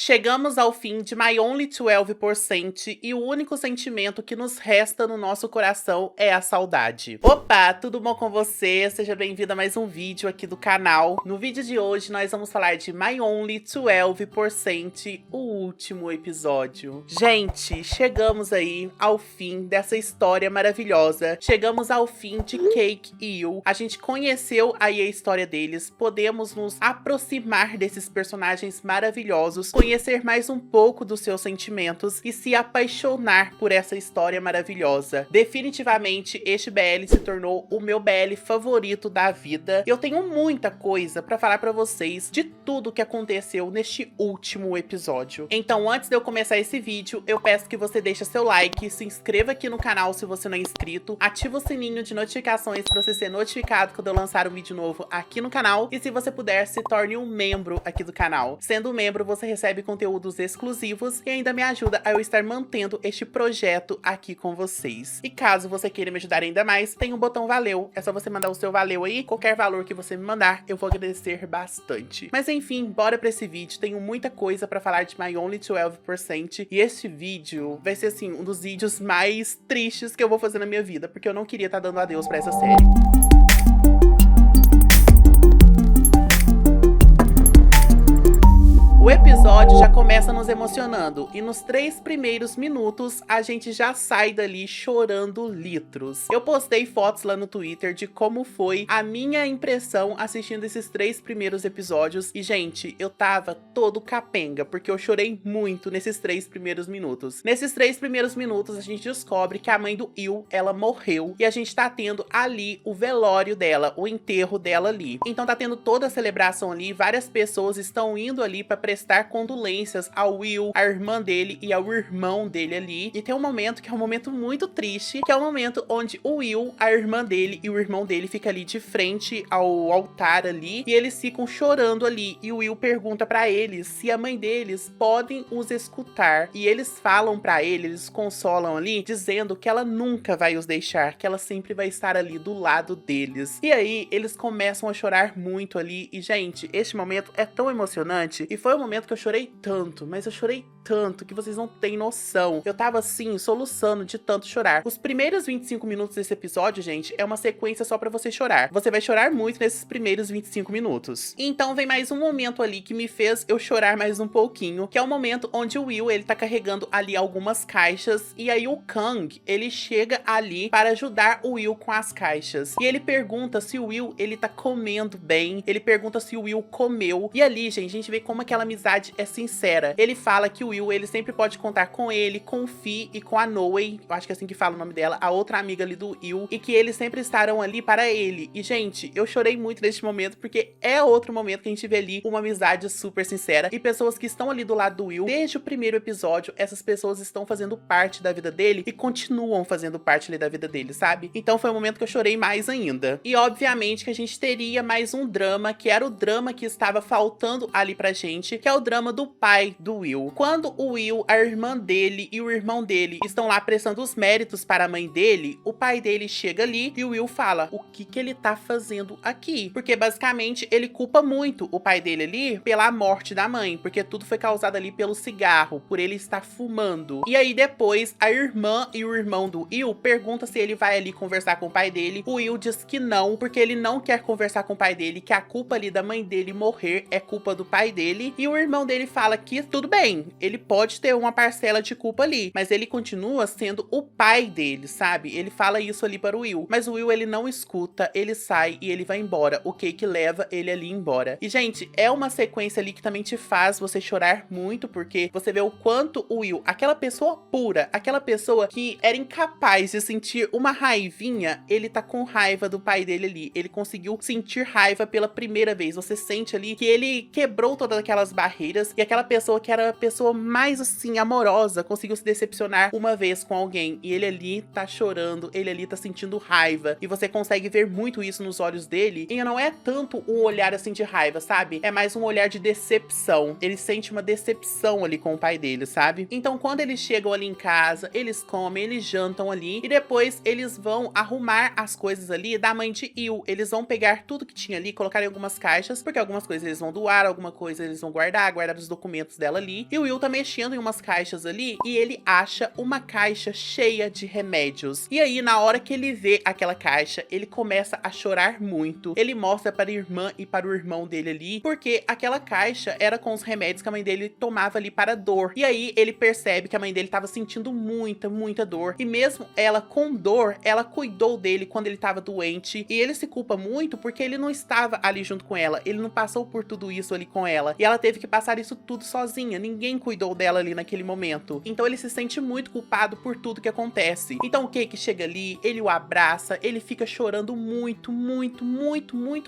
Chegamos ao fim de My Only 12% e o único sentimento que nos resta no nosso coração é a saudade. Opa, tudo bom com você? Seja bem-vindo a mais um vídeo aqui do canal. No vídeo de hoje nós vamos falar de My Only 12%, o último episódio. Gente, chegamos aí ao fim dessa história maravilhosa. Chegamos ao fim de Cake e Will. A gente conheceu aí a história deles, podemos nos aproximar desses personagens maravilhosos, conhecer mais um pouco dos seus sentimentos e se apaixonar por essa história maravilhosa. Definitivamente, este BL se tornou o meu BL favorito da vida. Eu tenho muita coisa pra falar pra vocês de tudo que aconteceu neste último episódio. Então, antes de eu começar esse vídeo, eu peço que você deixe seu like, se inscreva aqui no canal se você não é inscrito, ativa o sininho de notificações pra você ser notificado quando eu lançar um vídeo novo aqui no canal, e se você puder, se torne um membro aqui do canal. Sendo um membro, você recebe conteúdos exclusivos e ainda me ajuda a eu estar mantendo este projeto aqui com vocês. E caso você queira me ajudar ainda mais, tem um botão valeu, é só você mandar o seu valeu aí, qualquer valor que você me mandar, eu vou agradecer bastante. Mas enfim, bora pra esse vídeo, tenho muita coisa pra falar de My Only 12%, e este vídeo vai ser assim, um dos vídeos mais tristes que eu vou fazer na minha vida, porque eu não queria estar dando adeus pra essa série. O episódio já começa nos emocionando e nos 3 primeiros minutos a gente já sai dali chorando litros. Eu postei fotos lá no Twitter de como foi a minha impressão assistindo esses 3 primeiros episódios e, gente, eu tava todo capenga porque eu chorei muito nesses 3 primeiros minutos. Nesses 3 primeiros minutos a gente descobre que a mãe do Will, ela morreu e a gente tá tendo ali o velório dela, o enterro dela ali. Então tá tendo toda a celebração ali, várias pessoas estão indo ali pra prestar condolências ao Will, à irmã dele e ao irmão dele ali. E tem um momento que é um momento muito triste, que é o momento onde o Will, a irmã dele e o irmão dele ficam ali de frente ao altar ali, e eles ficam chorando ali. E o Will pergunta pra eles se a mãe deles podem os escutar. E eles falam pra ele, eles consolam ali, dizendo que ela nunca vai os deixar, que ela sempre vai estar ali do lado deles. E aí, eles começam a chorar muito ali. E, gente, este momento é tão emocionante. E foi um momento que eu chorei tanto, mas eu chorei tanto que vocês não têm noção. Eu tava assim, soluçando de tanto chorar. Os primeiros 25 minutos desse episódio, gente, é uma sequência só pra você chorar. Você vai chorar muito nesses primeiros 25 minutos. Então vem mais um momento ali que me fez eu chorar mais um pouquinho, que é o momento onde o Will, ele tá carregando ali algumas caixas, e aí o Kang, ele chega ali para ajudar o Will com as caixas. E ele pergunta se o Will, ele tá comendo bem, ele pergunta se o Will comeu, e ali, gente, a gente vê como aquela amizade é sincera. Ele fala que o Will, ele sempre pode contar com ele, com o Fi e com a Noe, eu acho que é assim que fala o nome dela, a outra amiga ali do Will, e que eles sempre estarão ali para ele. E, gente, eu chorei muito neste momento, porque é outro momento que a gente vê ali uma amizade super sincera, e pessoas que estão ali do lado do Will, desde o primeiro episódio, essas pessoas estão fazendo parte da vida dele, e continuam fazendo parte ali da vida dele, sabe? Então foi um momento que eu chorei mais ainda. E, obviamente, que a gente teria mais um drama, que era o drama que estava faltando ali pra gente, que é o drama do pai do Will. Quando o Will, a irmã dele e o irmão dele estão lá prestando os méritos para a mãe dele, o pai dele chega ali e o Will fala o que ele tá fazendo aqui. Porque basicamente ele culpa muito o pai dele ali pela morte da mãe, porque tudo foi causado ali pelo cigarro, por ele estar fumando. E aí depois a irmã e o irmão do Will perguntam se ele vai ali conversar com o pai dele. O Will diz que não, porque ele não quer conversar com o pai dele, que a culpa ali da mãe dele morrer é culpa do pai dele. E o irmão dele fala que tudo bem, ele pode ter uma parcela de culpa ali, mas ele continua sendo o pai dele, sabe? Ele fala isso ali para o Will, mas o Will, ele não escuta, ele sai e ele vai embora. O Cake leva ele ali embora. E, gente, é uma sequência ali que também te faz você chorar muito, porque você vê o quanto o Will, aquela pessoa pura, aquela pessoa que era incapaz de sentir uma raivinha, ele tá com raiva do pai dele ali. Ele conseguiu sentir raiva pela primeira vez. Você sente ali que ele quebrou todas aquelas barreiras, e aquela pessoa que era a pessoa mais assim amorosa conseguiu se decepcionar uma vez com alguém, e ele ali tá chorando, ele ali tá sentindo raiva, e você consegue ver muito isso nos olhos dele. E não é tanto um olhar assim de raiva, sabe? É mais um olhar de decepção. Ele sente uma decepção ali com o pai dele, sabe? Então quando eles chegam ali em casa, eles comem, eles jantam ali, e depois eles vão arrumar as coisas ali da mãe de Will. Eles vão pegar tudo que tinha ali, colocar em algumas caixas, porque algumas coisas eles vão doar, alguma coisa eles vão guardar, guardar os documentos dela ali. E o Will tá mexendo em umas caixas ali e ele acha uma caixa cheia de remédios. E aí, na hora que ele vê aquela caixa, ele começa a chorar muito. Ele mostra para a irmã e para o irmão dele ali, porque aquela caixa era com os remédios que a mãe dele tomava ali para dor. E aí, ele percebe que a mãe dele tava sentindo muita dor. E mesmo ela com dor, ela cuidou dele quando ele tava doente. E ele se culpa muito porque ele não estava ali junto com ela. Ele não passou por tudo isso ali com ela. E ela teve que passar isso tudo sozinha. Ninguém cuidou dela ali naquele momento. Então ele se sente muito culpado por tudo que acontece. Então o Cake chega ali, ele o abraça, ele fica chorando muito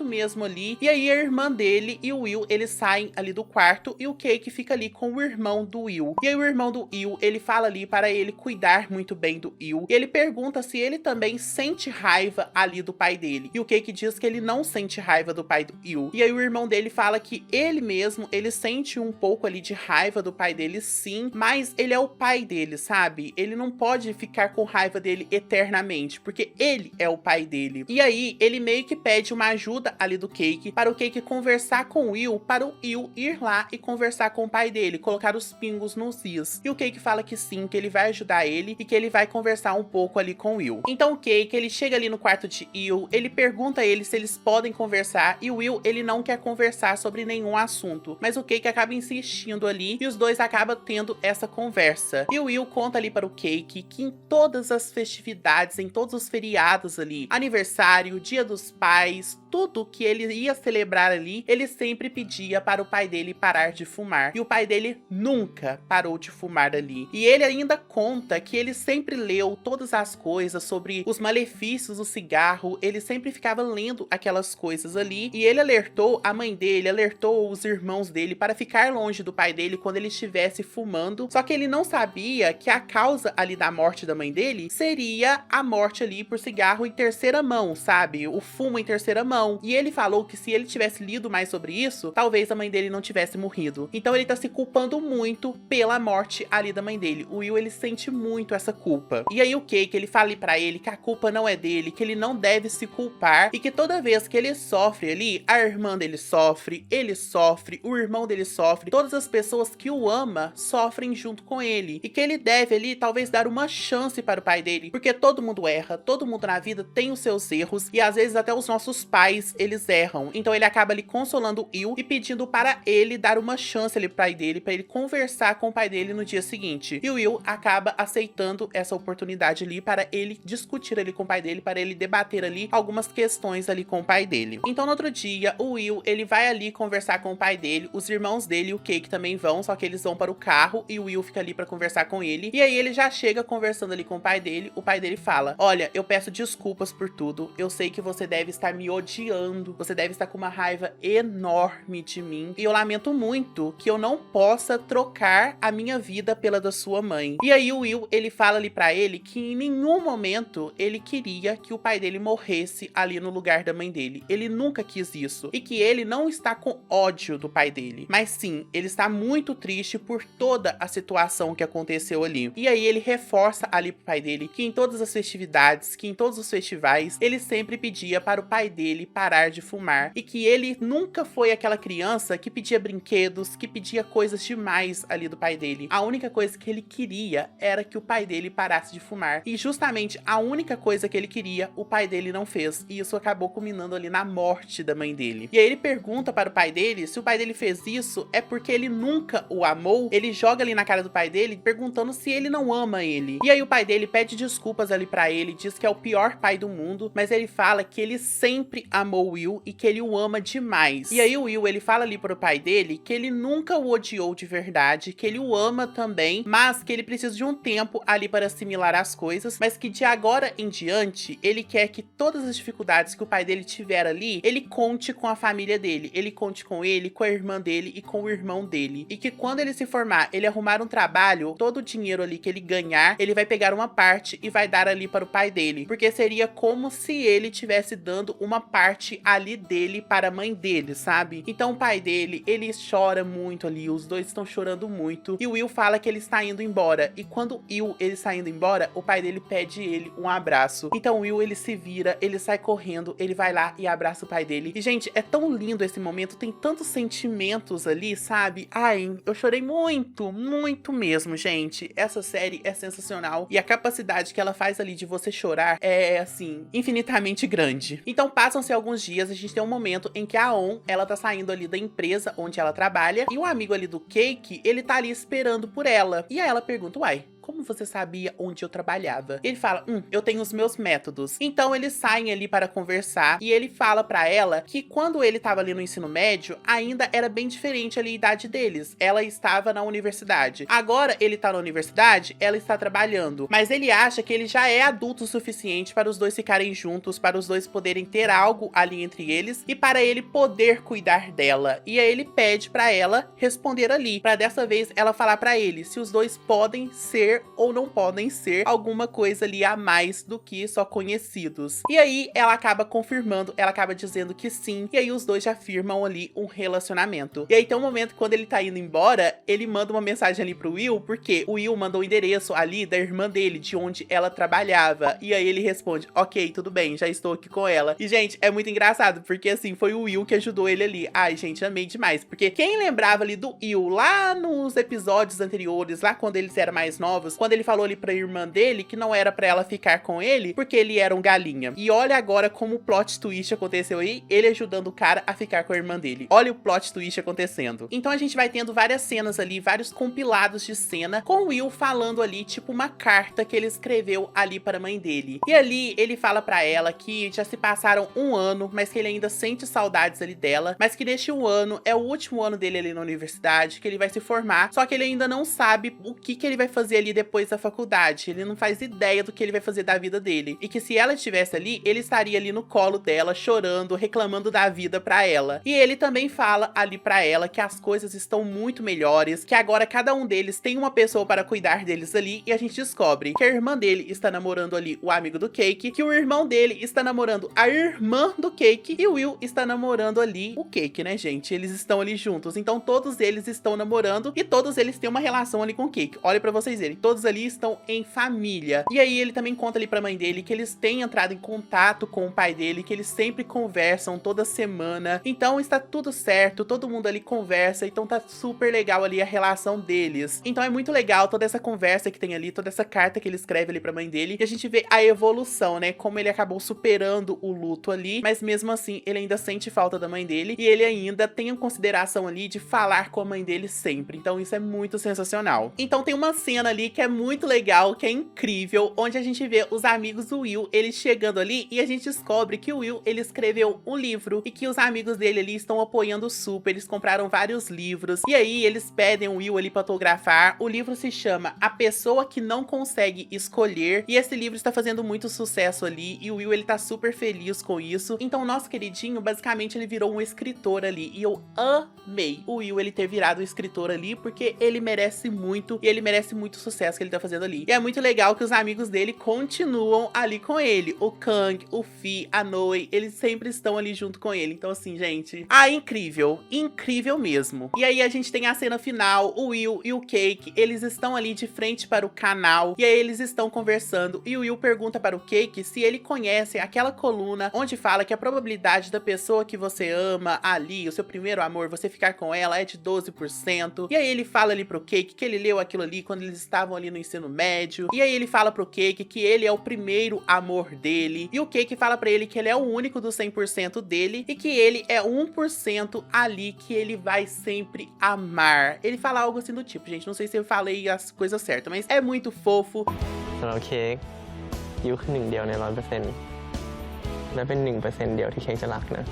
mesmo ali. E aí a irmã dele e o Will, eles saem ali do quarto e o Cake fica ali com o irmão do Will. E aí o irmão do Will, ele fala ali para ele cuidar muito bem do Will. E ele pergunta se ele também sente raiva ali do pai dele. E o Cake diz que ele não sente raiva do pai do Will. E aí o irmão dele fala que ele mesmo, ele sente um pouco ali de raiva do pai dele, sim, mas ele é o pai dele, sabe? Ele não pode ficar com raiva dele eternamente, porque ele é o pai dele. E aí, ele meio que pede uma ajuda ali do Cake, para o Cake conversar com o Will, para o Will ir lá e conversar com o pai dele, colocar os pingos nos is. E o Cake fala que sim, que ele vai ajudar ele e que ele vai conversar um pouco ali com o Will. Então o Cake, ele chega ali no quarto de Will, ele pergunta a ele se eles podem conversar, e o Will, ele não quer conversar sobre nenhum assunto, mas o Cake acaba insistindo ali, e os dois acabam tendo essa conversa. E o Will conta ali para o Cake que em todas as festividades, em todos os feriados ali, aniversário, dia dos pais, tudo que ele ia celebrar ali, ele sempre pedia para o pai dele parar de fumar. E o pai dele nunca parou de fumar ali. E ele ainda conta que ele sempre leu todas as coisas sobre os malefícios do cigarro, ele sempre ficava lendo aquelas coisas ali, e ele alertou a mãe dele, alertou os irmãos dele para ficar longe do pai dele quando ele estivesse fumando, só que ele não sabia que a causa ali da morte da mãe dele seria a morte ali por cigarro em terceira mão, sabe? O fumo em terceira mão. E ele falou que se ele tivesse lido mais sobre isso, talvez a mãe dele não tivesse morrido. Então ele tá se culpando muito pela morte ali da mãe dele. O Will, ele sente muito essa culpa. E aí o Cake, ele fala ali pra ele que a culpa não é dele, que ele não deve se culpar, e que toda vez que ele sofre ali, a irmã dele sofre, ele sofre, o irmão dele sofre, todas as pessoas que o ama sofrem junto com ele. E que ele deve ali talvez dar uma chance para o pai dele, porque todo mundo erra, todo mundo na vida tem os seus erros, e às vezes até os nossos pais, eles erram. Então ele acaba ali consolando o Will e pedindo para ele dar uma chance ali pro pai dele, para ele conversar com o pai dele no dia seguinte. E o Will acaba aceitando essa oportunidade ali para ele discutir ali com o pai dele, para ele debater ali algumas questões ali com o pai dele. Então no outro dia, o Will, ele vai ali conversar com o pai dele, os irmãos dele e o Cake também vão, só que eles vão para o carro e o Will fica ali para conversar com ele. E aí ele já chega conversando ali com o pai dele fala: olha, eu peço desculpas por tudo, eu sei que você deve estar me odiando, você deve estar com uma raiva enorme de mim, e eu lamento muito que eu não possa trocar a minha vida pela da sua mãe. E aí o Will, ele fala ali pra ele que em nenhum momento ele queria que o pai dele morresse ali no lugar da mãe dele. Ele nunca quis isso. E que ele não está com ódio do pai dele, mas sim, ele está muito triste por toda a situação que aconteceu ali. E aí ele reforça ali pro pai dele que em todas as festividades, que em todos os festivais, ele sempre pedia para o pai dele parar de fumar, e que ele nunca foi aquela criança que pedia brinquedos, que pedia coisas demais ali do pai dele. A única coisa que ele queria era que o pai dele parasse de fumar, e justamente a única coisa que ele queria, o pai dele não fez, e isso acabou culminando ali na morte da mãe dele. E aí ele pergunta para o pai dele se o pai dele fez isso é porque ele nunca o amou. Ele joga ali na cara do pai dele perguntando se ele não ama ele. E aí o pai dele pede desculpas ali pra ele, diz que é o pior pai do mundo, mas ele fala que ele sempre amou o Will e que ele o ama demais. E aí o Will, ele fala ali pro pai dele que ele nunca o odiou de verdade, que ele o ama também, mas que ele precisa de um tempo ali para assimilar as coisas, mas que de agora em diante, ele quer que todas as dificuldades que o pai dele tiver ali, ele conte com a família dele, ele conte com ele, com a irmã dele e com o irmão dele. E que quando ele se formar, ele arrumar um trabalho, todo o dinheiro ali que ele ganhar, ele vai pegar uma parte e vai dar ali para o pai dele, porque seria como se ele estivesse dando uma parte ali dele para a mãe dele, sabe? Então o pai dele, ele chora muito ali, os dois estão chorando muito, e o Will fala que ele está indo embora, e quando o Will, ele está indo embora, o pai dele pede ele um abraço. Então o Will, ele se vira, ele sai correndo, ele vai lá e abraça o pai dele. E gente, é tão lindo esse momento, tem tanto sentimento momentos ali, sabe? Ai, eu chorei muito, muito mesmo, gente. Essa série é sensacional e a capacidade que ela faz ali de você chorar é, assim, infinitamente grande. Então passam-se alguns dias, a gente tem um momento em que a On, ela tá saindo ali da empresa onde ela trabalha e um amigo ali do Cake, ele tá ali esperando por ela. E aí ela pergunta, uai, como você sabia onde eu trabalhava? Ele fala, eu tenho os meus métodos. Então eles saem ali para conversar e ele fala pra ela que quando ele tava ali no ensino médio, ainda era bem diferente ali a idade deles. Ela estava na universidade. Agora ele tá na universidade, ela está trabalhando. Mas ele acha que ele já é adulto o suficiente para os dois ficarem juntos, para os dois poderem ter algo ali entre eles e para ele poder cuidar dela. E aí ele pede pra ela responder ali, pra dessa vez ela falar pra ele se os dois podem ser ou não podem ser alguma coisa ali a mais do que só conhecidos. E aí ela acaba confirmando, ela acaba dizendo que sim, e aí os dois já firmam ali um relacionamento. E aí tem um momento que quando ele tá indo embora, ele manda uma mensagem ali pro Will, porque o Will mandou o endereço ali da irmã dele, de onde ela trabalhava. E aí ele responde, ok, tudo bem, já estou aqui com ela. E gente, é muito engraçado, porque assim, foi o Will que ajudou ele ali. Ai gente, amei demais, porque quem lembrava ali do Will lá nos episódios anteriores, lá quando eles eram mais novos, quando ele falou ali pra irmã dele que não era pra ela ficar com ele porque ele era um galinha. E olha agora como o plot twist aconteceu aí, ele ajudando o cara a ficar com a irmã dele. Olha o plot twist acontecendo. Então a gente vai tendo várias cenas ali, vários compilados de cena com o Will falando ali, tipo uma carta que ele escreveu ali para a mãe dele. E ali ele fala pra ela que já se passaram um ano, mas que ele ainda sente saudades ali dela, mas que neste um ano é o último ano dele ali na universidade, que ele vai se formar, só que ele ainda não sabe o que ele vai fazer ali depois da faculdade. Ele não faz ideia do que ele vai fazer da vida dele. E que se ela estivesse ali, ele estaria ali no colo dela, chorando, reclamando da vida pra ela. E ele também fala ali pra ela que as coisas estão muito melhores, que agora cada um deles tem uma pessoa para cuidar deles ali, e a gente descobre que a irmã dele está namorando ali o amigo do Cake, que o irmão dele está namorando a irmã do Cake, e o Will está namorando ali o Cake, né, gente? Eles estão ali juntos. Então todos eles estão namorando e todos eles têm uma relação ali com o Cake. Olha pra vocês verem, todos ali estão em família. E aí ele também conta ali pra mãe dele que eles têm entrado em contato com o pai dele, que eles sempre conversam toda semana. Então está tudo certo, todo mundo ali conversa, então tá super legal ali a relação deles. Então é muito legal toda essa conversa que tem ali, toda essa carta que ele escreve ali pra mãe dele, e a gente vê a evolução, né, como ele acabou superando o luto ali, mas mesmo assim ele ainda sente falta da mãe dele, e ele ainda tem a consideração ali de falar com a mãe dele sempre. Então isso é muito sensacional. Então tem uma cena ali que é muito legal, que é incrível, onde a gente vê os amigos do Will, eles chegando ali, e a gente descobre que o Will, ele escreveu um livro, e que os amigos dele ali estão apoiando super, eles compraram vários livros, e aí eles pedem o Will ali pra autografar. O livro se chama A Pessoa que Não Consegue Escolher, e esse livro está fazendo muito sucesso ali, e o Will, ele tá super feliz com isso. Então o nosso queridinho, basicamente, ele virou um escritor ali, e eu amei o Will, ele ter virado um escritor ali, porque ele merece muito, e ele merece muito sucesso que ele tá fazendo ali. E é muito legal que os amigos dele continuam ali com ele, o Kang, o Fi, a Noi, eles sempre estão ali junto com ele. Então assim, gente, incrível, incrível mesmo. E aí a gente tem a cena final, o Will e o Cake, eles estão ali de frente para o canal, e aí eles estão conversando, e o Will pergunta para o Cake se ele conhece aquela coluna onde fala que a probabilidade da pessoa que você ama ali, o seu primeiro amor, você ficar com ela é de 12%. E aí ele fala ali pro Cake que ele leu aquilo ali quando eles estavam ali no ensino médio, e aí ele fala pro Cake que ele é o primeiro amor dele, e o Cake fala pra ele que ele é o único dos 100% dele, e que ele é 1% ali que ele vai sempre amar. Ele fala algo assim do tipo, gente, não sei se eu falei as coisas certas, mas é muito fofo. สำหรับเค้กยูคือหนึ่งเดียวใน100%และเป็น1%เดียวที่เค้กจะรักนะ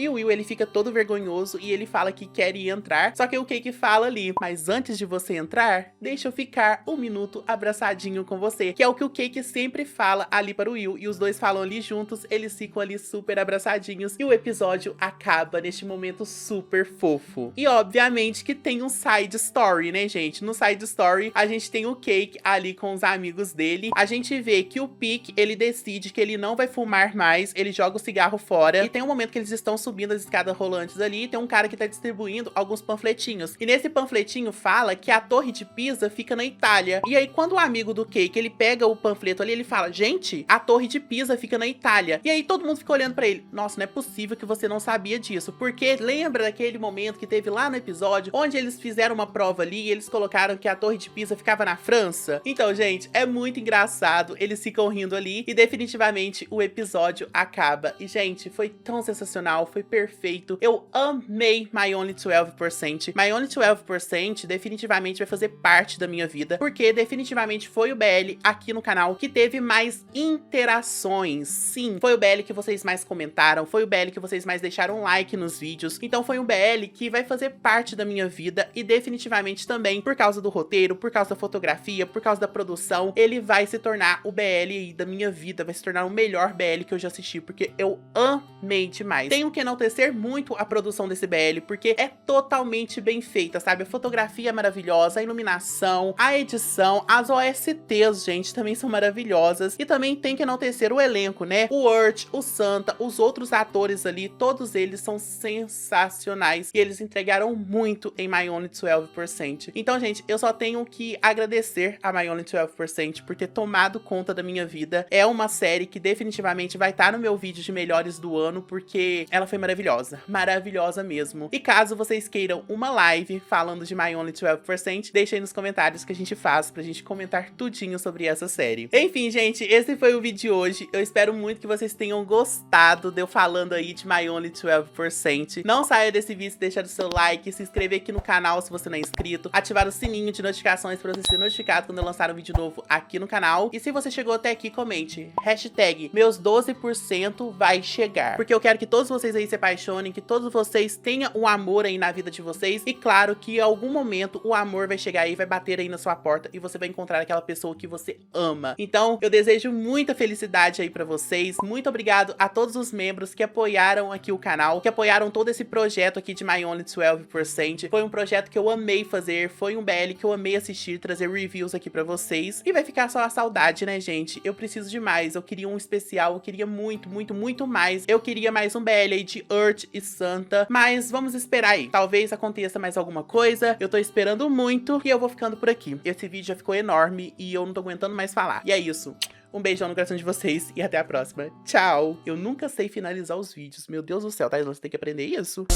E o Will, ele fica todo vergonhoso e ele fala que quer ir entrar, só que o Cake fala ali, mas antes de você entrar, deixa eu ficar um minuto abraçadinho com você, que é o que o Cake sempre fala ali para o Will, e os dois falam ali juntos, eles ficam ali super abraçadinhos, e o episódio acaba neste momento super fofo. E obviamente que tem um side story, né, gente? No side story, a gente tem o Cake ali com os amigos dele, a gente vê que o Pick, ele decide que ele não vai fumar mais, ele joga o cigarro fora, e tem um momento que eles estão subindo as escadas rolantes ali, tem um cara que tá distribuindo alguns panfletinhos. E nesse panfletinho fala que a Torre de Pisa fica na Itália. E aí, quando o amigo do Cake, ele pega o panfleto ali, ele fala, gente, a Torre de Pisa fica na Itália. E aí, todo mundo fica olhando pra ele. Nossa, não é possível que você não sabia disso. Porque lembra daquele momento que teve lá no episódio, onde eles fizeram uma prova ali e eles colocaram que a Torre de Pisa ficava na França? Então, gente, é muito engraçado. Eles ficam rindo ali e definitivamente o episódio acaba. E, gente, foi tão sensacional, foi perfeito. Eu amei My Only 12%. My Only 12% definitivamente vai fazer parte da minha vida, porque definitivamente foi o BL aqui no canal que teve mais interações. Sim, foi o BL que vocês mais comentaram, foi o BL que vocês mais deixaram like nos vídeos. Então foi um BL que vai fazer parte da minha vida e definitivamente também por causa do roteiro, por causa da fotografia, por causa da produção, ele vai se tornar o BL aí da minha vida, vai se tornar o melhor BL que eu já assisti, porque eu amei demais. Tenho que enaltecer muito a produção desse BL, porque é totalmente bem feita, sabe? A fotografia é maravilhosa, a iluminação, a edição, as OSTs, gente, também são maravilhosas. E também tem que enaltecer o elenco, né? O Urt, o Santa, os outros atores ali, todos eles são sensacionais. E eles entregaram muito em My Only 12%. Então, gente, eu só tenho que agradecer a My Only 12% por ter tomado conta da minha vida. É uma série que definitivamente vai estar no meu vídeo de melhores do ano, porque ela foi maravilhosa. Maravilhosa mesmo. E caso vocês queiram uma live falando de My Only 12%, deixem aí nos comentários que a gente faz pra gente comentar tudinho sobre essa série. Enfim, gente, esse foi o vídeo de hoje. Eu espero muito que vocês tenham gostado de eu falando aí de My Only 12%. Não saia desse vídeo sem deixar o seu like, se inscrever aqui no canal se você não é inscrito, ativar o sininho de notificações pra você ser notificado quando eu lançar um vídeo novo aqui no canal. E se você chegou até aqui, comente hashtag meus 12% vai chegar, porque eu quero que todos vocês aí se apaixonem, que todos vocês tenham um amor aí na vida de vocês, e claro que em algum momento o amor vai chegar aí, vai bater aí na sua porta e você vai encontrar aquela pessoa que você ama. Então eu desejo muita felicidade aí pra vocês, muito obrigado a todos os membros que apoiaram aqui o canal, que apoiaram todo esse projeto aqui de My Only 12%. Foi um projeto que eu amei fazer, foi um BL que eu amei assistir, trazer reviews aqui pra vocês, e vai ficar só a saudade, né, gente? Eu preciso de mais, eu queria um especial, eu queria muito, muito, muito mais. Eu queria mais um BL aí de Urt e Santa, mas vamos esperar aí. Talvez aconteça mais alguma coisa, eu tô esperando muito, e eu vou ficando por aqui. Esse vídeo já ficou enorme e eu não tô aguentando mais falar. E é isso. Um beijão no coração de vocês e até a próxima. Tchau! Eu nunca sei finalizar os vídeos. Meu Deus do céu, tá? Você tem que aprender isso.